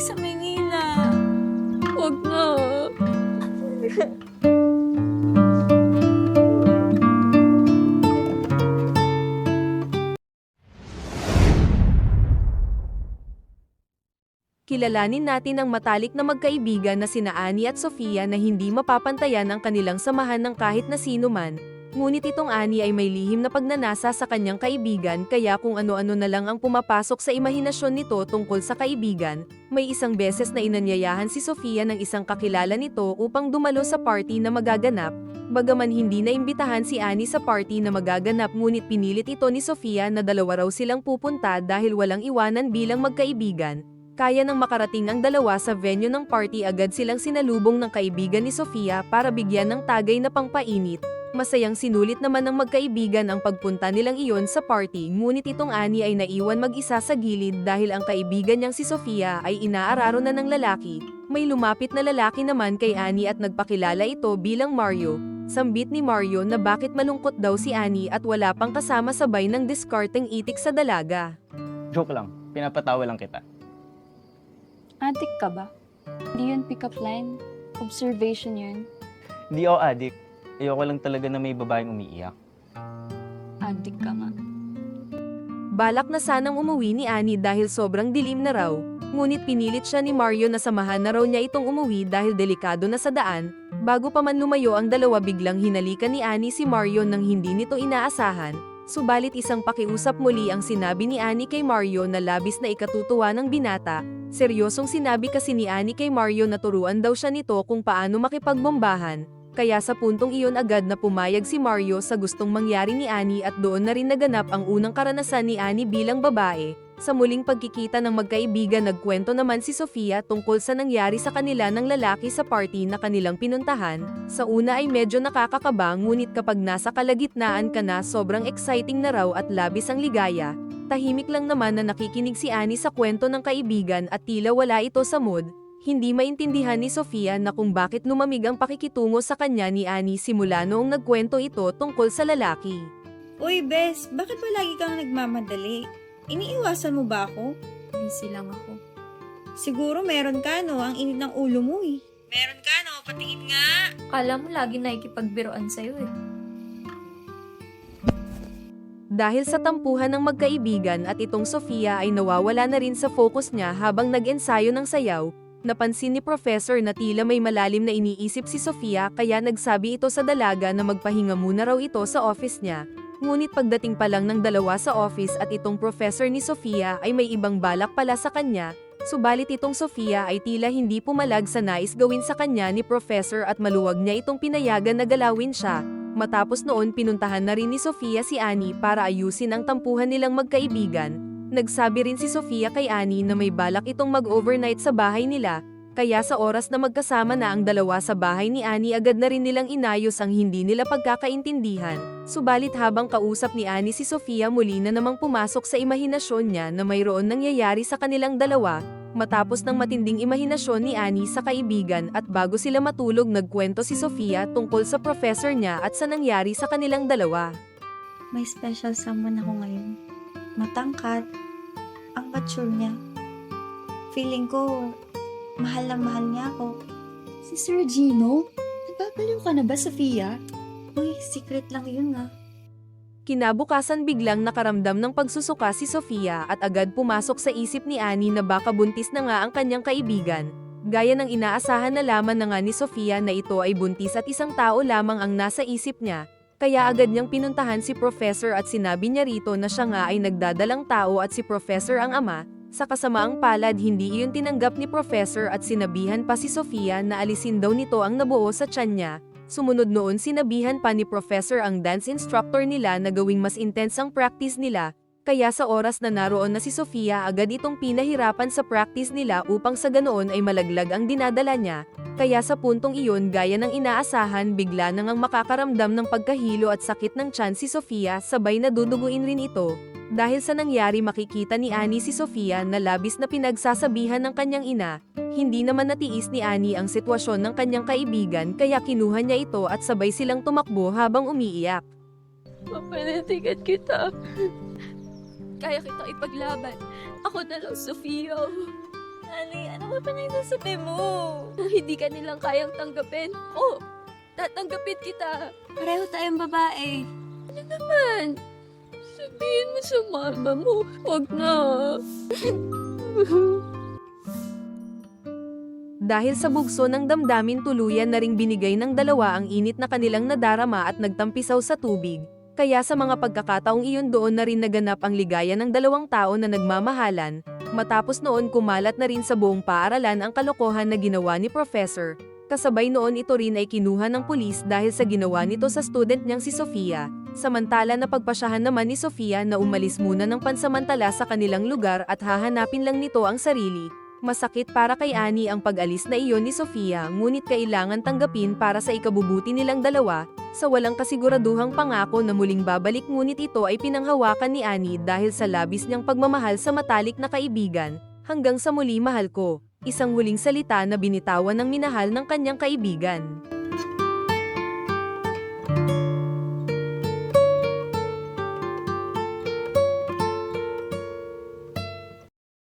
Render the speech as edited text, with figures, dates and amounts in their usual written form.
sa Maynila. Huwag na. Kilalanin natin ang matalik na magkaibigan na sina Annie at Sofia na hindi mapapantayan ang kanilang samahan ng kahit na sino man. Ngunit itong Annie ay may lihim na pagnanasa sa kanyang kaibigan kaya kung ano-ano na lang ang pumapasok sa imahinasyon nito tungkol sa kaibigan. May isang beses na inanyayahan si Sofia ng isang kakilala nito upang dumalo sa party na magaganap. Bagaman hindi naimbitahan si Annie sa party na magaganap ngunit pinilit ito ni Sofia na dalawa raw silang pupunta dahil walang iwanan bilang magkaibigan. Kaya nang makarating ang dalawa sa venue ng party agad silang sinalubong ng kaibigan ni Sofia para bigyan ng tagay na pangpainit. Masayang sinulit naman ng magkaibigan ang pagpunta nilang iyon sa party ngunit itong Annie ay naiwan mag-isa sa gilid dahil ang kaibigan niyang si Sofia ay inaararo na ng lalaki. May lumapit na lalaki naman kay Annie at nagpakilala ito bilang Mario. Sambit ni Mario na bakit malungkot daw si Annie at wala pang kasama sabay ng discarding itik sa dalaga. Joke lang, pinapatawa lang kita. Addict ka ba? Hindi yun pick-up line. Observation yun. Hindi ako addict. Ayoko lang talaga na may babaeng umiiyak. Addict ka nga. Balak na sanang umuwi ni Annie dahil sobrang dilim na raw, ngunit pinilit siya ni Mario na samahan na raw niya itong umuwi dahil delikado na sa daan. Bago pa man lumayo ang dalawa biglang hinalikan ni Annie si Mario nang hindi nito inaasahan. Subalit isang pakiusap muli ang sinabi ni Annie kay Mario na labis na ikatutuwa ng binata. Seryosong sinabi kasi ni Annie kay Mario na turuan daw siya nito kung paano makipagbombahan. Kaya sa puntong iyon agad na pumayag si Mario sa gustong mangyari ni Annie at doon na rin naganap ang unang karanasan ni Annie bilang babae. Sa muling pagkikita ng magkaibigan nagkwento naman si Sofia tungkol sa nangyari sa kanila ng lalaki sa party na kanilang pinuntahan. Sa una ay medyo nakakakaba ngunit kapag nasa kalagitnaan ka na sobrang exciting na raw at labis ang ligaya. Tahimik lang naman na nakikinig si Annie sa kwento ng kaibigan at tila wala ito sa mood. Hindi maintindihan ni Sofia na kung bakit lumamig ang pakikitungo sa kanya ni Annie simula noong nagkwento ito tungkol sa lalaki. Uy, Bes, bakit ba lagi kang nagmamadali? Iniiwasan mo ba ako? Busy lang ako. Siguro meron ka, no? Ang init ng ulo mo, eh. Meron ka, no? Patingin nga. Kala mo lagi nakikipagbiroan sa'yo eh. Dahil sa tampuhan ng magkaibigan at itong Sofia ay nawawala na rin sa focus niya habang nag-ensayo ng sayaw, napansin ni Professor na tila may malalim na iniisip si Sofia kaya nagsabi ito sa dalaga na magpahinga muna raw ito sa office niya. Ngunit pagdating pa lang ng dalawa sa office at itong professor ni Sofia ay may ibang balak pala sa kanya, subalit itong Sofia ay tila hindi pumalag sa nais gawin sa kanya ni Professor at maluwag niya itong pinayagan na galawin siya. Matapos noon pinuntahan na rin ni Sofia si Annie para ayusin ang tampuhan nilang magkaibigan. Nagsabi rin si Sofia kay Annie na may balak itong mag-overnight sa bahay nila. Kaya sa oras na magkasama na ang dalawa sa bahay ni Annie agad na rin nilang inayos ang hindi nila pagkakaintindihan. Subalit habang kausap ni Annie si Sofia muli na namang pumasok sa imahinasyon niya na mayroon nangyayari sa kanilang dalawa. Matapos ng matinding imahinasyon ni Annie sa kaibigan at bago sila matulog nagkwento si Sofia tungkol sa professor niya at sa nangyari sa kanilang dalawa. May special someone ako ngayon. Matangkat. Ang mature niya. Feeling ko, mahal na mahal niya ako. Si Sir Gino? Nagpapaliw ka na ba, Sofia? Uy, secret lang yun nga. Kinabukasan biglang nakaramdam ng pagsusuka si Sofia at agad pumasok sa isip ni Annie na baka buntis na nga ang kanyang kaibigan. Gaya ng inaasahan na laman na nga ni Sofia na ito ay buntis at isang tao lamang ang nasa isip niya. Kaya agad niyang pinuntahan si Professor at sinabi niya rito na siya nga ay nagdadalang tao at si Professor ang ama. Sa kasamaang palad hindi iyon tinanggap ni Professor at sinabihan pa si Sofia na alisin daw nito ang nabuo sa tiyan niya. Sumunod noon sinabihan pa ni Professor ang dance instructor nila na gawing mas intense ang practice nila, kaya sa oras na naroon na si Sofia agad itong pinahirapan sa practice nila upang sa ganoon ay malaglag ang dinadala niya. Kaya sa puntong iyon gaya ng inaasahan bigla na ngang makakaramdam ng pagkahilo at sakit ng tiyan si Sofia sabay na duduguin rin ito. Dahil sa nangyari makikita ni Annie si Sofia na labis na pinagsasabihan ng kanyang ina. Hindi naman natiis ni Annie ang sitwasyon ng kanyang kaibigan kaya kinuha niya ito at sabay silang tumakbo habang umiiyak. Papanatigan kita. Kaya kita ipaglaban. Ako na lang, Sofia. Annie, ano Ano ba nagsasabi mo? Kung hindi ka nilang kayang tanggapin, tatanggapin kita. Pareho tayong babae. Ano naman? Sabihin mo sa mama mo, huwag na. Dahil sa bugso ng damdamin, tuluyan na ring binigay ng dalawa ang init na kanilang nadarama at nagtampisaw sa tubig. Kaya sa mga pagkakataong iyon doon na rin naganap ang ligaya ng dalawang tao na nagmamahalan. Matapos noon kumalat na rin sa buong paaralan ang kalokohan na ginawa ni Professor. Kasabay noon ito rin ay kinuha ng pulis dahil sa ginawa nito sa student niyang si Sofia. Samantala napagpasyahan naman ni Sofia na umalis muna ng pansamantala sa kanilang lugar at hahanapin lang nito ang sarili. Masakit para kay Annie ang pag-alis na iyon ni Sofia, ngunit kailangan tanggapin para sa ikabubuti nilang dalawa. Sa walang kasiguraduhang pangako na muling babalik, ngunit ito ay pinanghawakan ni Annie dahil sa labis niyang pagmamahal sa matalik na kaibigan. Hanggang sa muli, mahal ko. Isang huling salita na binitawan ng minahal ng kanyang kaibigan.